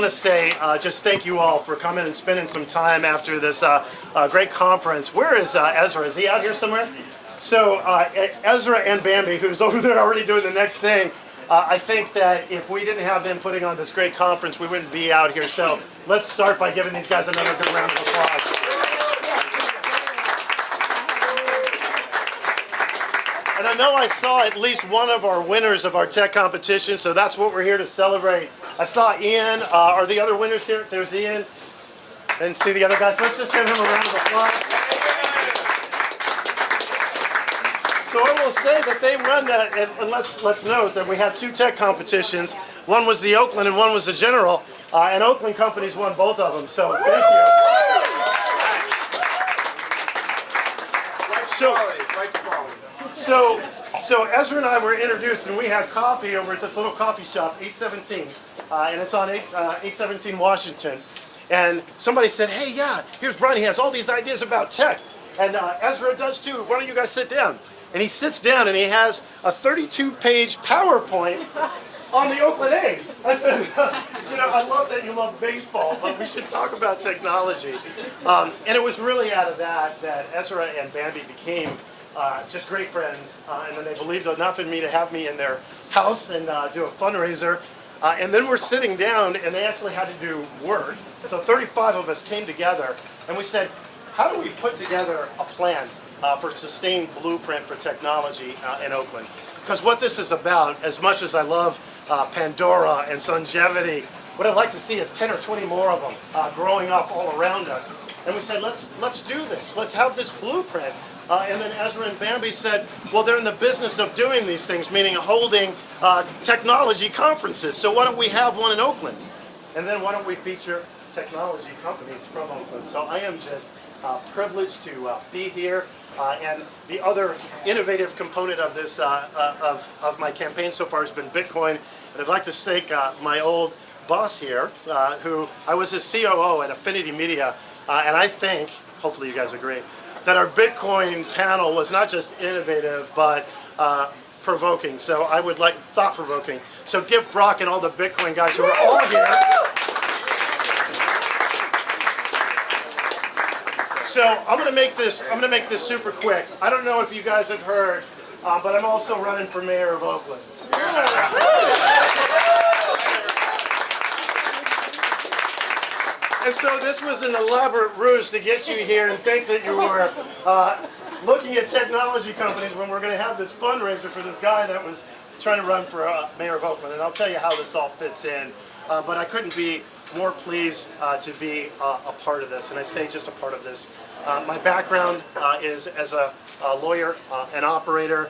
want to say just thank you all for coming and spending some time after this great conference. Where is Ezra? Is he out here somewhere? So Ezra and Bambi, who's over there already doing the next thing, I think that if we didn't have them putting on this great conference, we wouldn't be out here. So let's start by giving these guys another good round of applause. And I know I saw at least one of our winners of our tech competition, so that's what we're here to celebrate. I saw Ian. Are the other winners here? There's Ian. And see the other guys. Let's just give him a round of applause. So I will say that they run that, and let's note that we had two tech competitions. One was the Oakland and one was the General, and Oakland companies won both of them. So thank you. So Ezra and I were introduced, and we had coffee over at this little coffee shop, 817, and it's on 817 Washington. And somebody said, "Hey, yeah, here's Brian. He has all these ideas about tech, and Ezra does too. Why don't you guys sit down?" And he sits down, and he has a 32-page PowerPoint on the Oakland A's. I said, "You know, I love that you love baseball, but we should talk about technology." And it was really out of that Ezra and Bambi became just great friends, and then they believed enough in me to have me in their house and do a fundraiser. And then we're sitting down, and they actually had to do work. So 35 of us came together, and we said, how do we put together a plan for sustained blueprint for technology in Oakland? Because what this is about, as much as I love Pandora and Sungevity, what I'd like to see is 10 or 20 more of them growing up all around us. And we said, let's do this. Let's have this blueprint. And then Ezra and Bambi said, well, they're in the business of doing these things, meaning holding technology conferences. So why don't we have one in Oakland? And then why don't we feature technology companies from Oakland? So I am just privileged to be here. And the other innovative component of this, of my campaign so far has been Bitcoin. And I'd like to thank my old boss here, who I was his COO at Affinity Media. And I think, hopefully you guys agree, that our Bitcoin panel was not just innovative, but provoking. So I would like, thought-provoking. So give Brock and all the Bitcoin guys who are all here. So I'm gonna make this super quick. I don't know if you guys have heard, but I'm also running for mayor of Oakland. And so this was an elaborate ruse to get you here and think that you were looking at technology companies when we're going to have this fundraiser for this guy that was trying to run for mayor of Oakland. And I'll tell you how this all fits in. But I couldn't be more pleased to be a part of this. And I say just a part of this. My background is as a lawyer, an operator,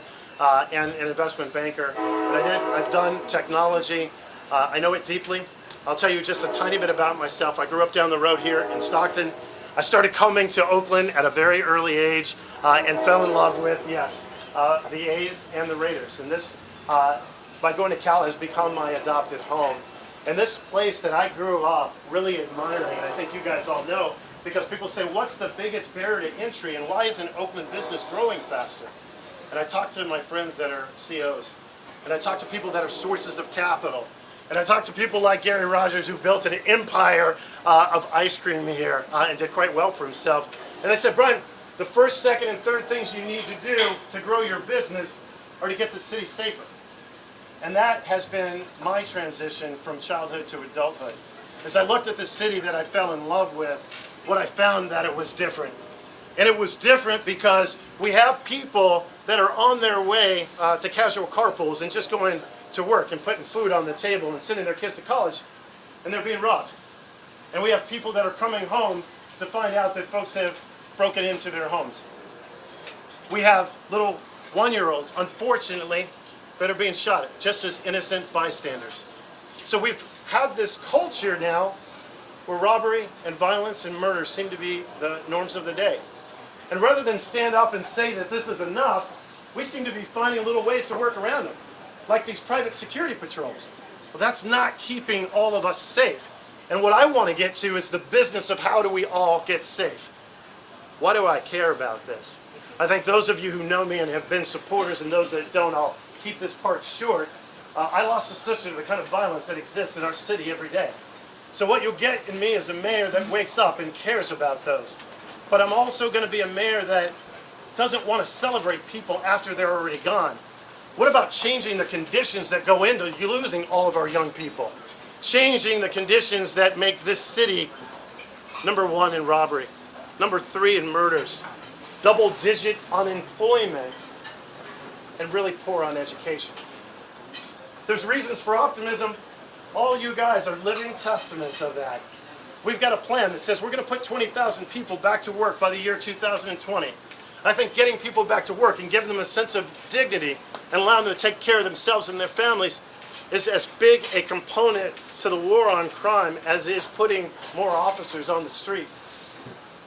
and an investment banker. But I've done technology. I know it deeply. I'll tell you just a tiny bit about myself. I grew up down the road here in Stockton. I started coming to Oakland at a very early age and fell in love with, yes, the A's and the Raiders. And this, by going to Cal, has become my adopted home. And this place that I grew up really admiring, and I think you guys all know, because people say, what's the biggest barrier to entry and why isn't Oakland business growing faster? And I talk to my friends that are CEOs, and I talk to people that are sources of capital. And I talked to people like Gary Rogers, who built an empire of ice cream here and did quite well for himself. And I said, Brian, the first, second, and third things you need to do to grow your business are to get the city safer. And that has been my transition from childhood to adulthood. As I looked at the city that I fell in love with, what I found that it was different. And it was different because we have people that are on their way to casual carpools and just going to work and putting food on the table and sending their kids to college, and they're being robbed. And we have people that are coming home to find out that folks have broken into their homes. We have little one-year-olds, unfortunately, that are being shot at, just as innocent bystanders. So we have this culture now where robbery and violence and murder seem to be the norms of the day. And rather than stand up and say that this is enough, we seem to be finding little ways to work around them, like these private security patrols. Well, that's not keeping all of us safe. And what I want to get to is the business of how do we all get safe. Why do I care about this? I think those of you who know me and have been supporters, and those that don't, I'll keep this part short. I lost a sister to the kind of violence that exists in our city every day. So what you'll get in me is a mayor that wakes up and cares about those. But I'm also going to be a mayor that doesn't want to celebrate people after they're already gone. What about changing the conditions that go into losing all of our young people? Changing the conditions that make this city #1 in robbery, #3 in murders, double-digit unemployment, and really poor on education. There's reasons for optimism. All you guys are living testaments of that. We've got a plan that says we're going to put 20,000 people back to work by the year 2020. I think getting people back to work and giving them a sense of dignity and allowing them to take care of themselves and their families is as big a component to the war on crime as is putting more officers on the street.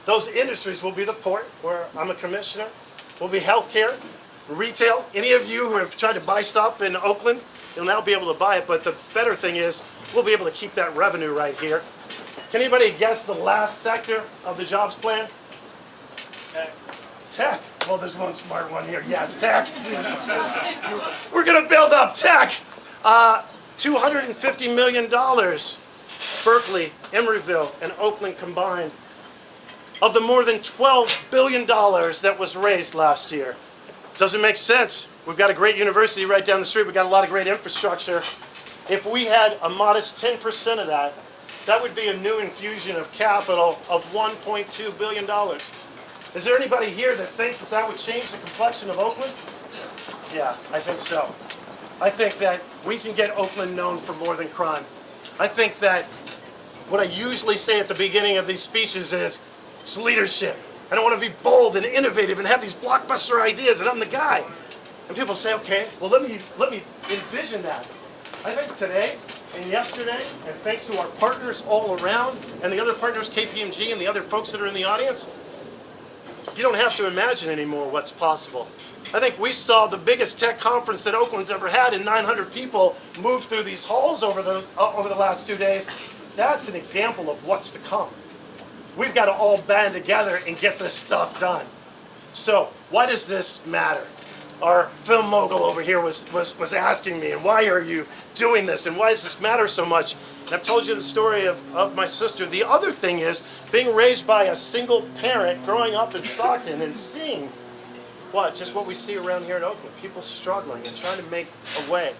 Those industries will be the port, where I'm a commissioner, will be healthcare, retail. Any of you who have tried to buy stuff in Oakland, you'll now be able to buy it, but the better thing is we'll be able to keep that revenue right here. Can anybody guess the last sector of the jobs plan? Tech. Well, there's one smart one here. Yes, tech. We're going to build up tech. $250 million, Berkeley, Emeryville, and Oakland combined, of the more than $12 billion that was raised last year. Doesn't make sense. We've got a great university right down the street. We've got a lot of great infrastructure. If we had a modest 10% of that, that would be a new infusion of capital of $1.2 billion. Is there anybody here that thinks that that would change the complexion of Oakland? Yeah, I think so. I think that we can get Oakland known for more than crime. I think that what I usually say at the beginning of these speeches is, it's leadership. And I want to be bold and innovative and have these blockbuster ideas, and I'm the guy. And people say, okay, well let me envision that. I think today and yesterday, and thanks to our partners all around, and the other partners, KPMG and the other folks that are in the audience, you don't have to imagine anymore what's possible. I think we saw the biggest tech conference that Oakland's ever had, and 900 people moved through these halls over the last 2 days. That's an example of what's to come. We've got to all band together and get this stuff done. So, why does this matter? Our film mogul over here was asking me, and why are you doing this, and why does this matter so much? And I've told you the story of my sister. The other thing is being raised by a single parent, growing up in Stockton, and seeing just what we see around here in Oakland, people struggling and trying to make a way.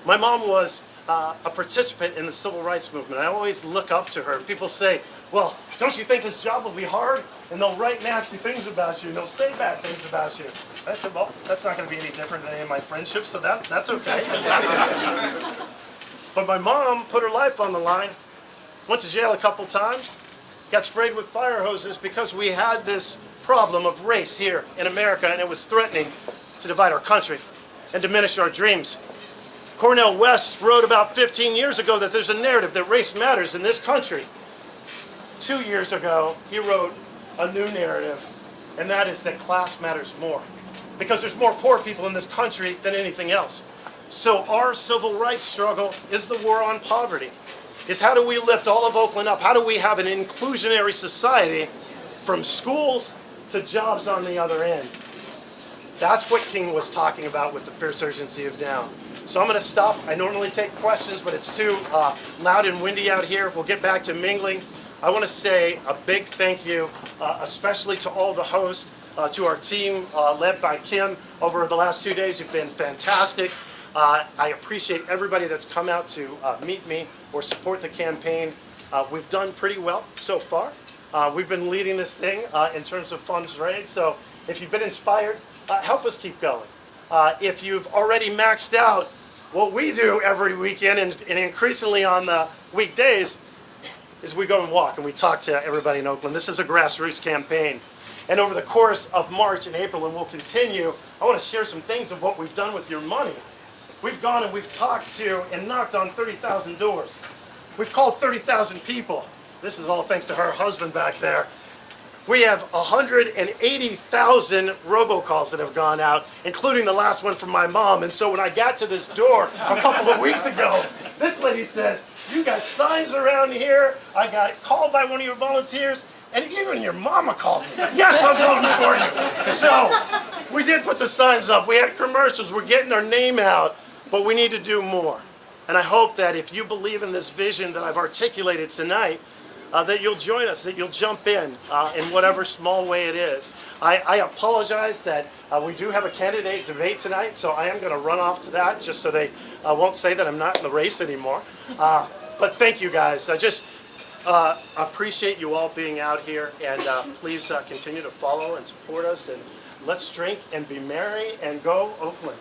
My mom was a participant in the civil rights movement. I always look up to her. People say, well, don't you think this job will be hard? And they'll write nasty things about you, and they'll say bad things about you. I said, well, that's not going to be any different than any of my friendships, so that's okay. But my mom put her life on the line, went to jail a couple times, got sprayed with fire hoses because we had this problem of race here in America, and it was threatening to divide our country and diminish our dreams. Cornel West wrote about 15 years ago that there's a narrative that race matters in this country. 2 years ago, he wrote a new narrative, and that is that class matters more, because there's more poor people in this country than anything else. So our civil rights struggle is the war on poverty. Is how do we lift all of Oakland up? How do we have an inclusionary society from schools to jobs on the other end? That's what King was talking about with the fierce urgency of now. So I'm going to stop. I normally take questions, but it's too loud and windy out here. We'll get back to mingling. I want to say a big thank you, especially to all the hosts, to our team led by Kim over the last 2 days. You've been fantastic. I appreciate everybody that's come out to meet me or support the campaign. We've done pretty well so far. We've been leading this thing in terms of funds raised. So if you've been inspired, help us keep going. If you've already maxed out what we do every weekend and increasingly on the weekdays, is we go and walk and we talk to everybody in Oakland. This is a grassroots campaign. And over the course of March and April, and we'll continue, I want to share some things of what we've done with your money. We've gone and we've talked to and knocked on 30,000 doors. We've called 30,000 people. This is all thanks to her husband back there. We have 180,000 robocalls that have gone out, including the last one from my mom. And so when I got to this door a couple of weeks ago, this lady says, you got signs around here. I got called by one of your volunteers, and even your mama called me. Yes, I'm voting for you. So we did put the signs up. We had commercials. We're getting our name out, but we need to do more. And I hope that if you believe in this vision that I've articulated tonight, that you'll join us, that you'll jump in whatever small way it is. I apologize that we do have a candidate debate tonight, so I am going to run off to that just so they won't say that I'm not in the race anymore. But thank you guys. I just appreciate you all being out here, and please continue to follow and support us, and let's drink and be merry and go Oakland.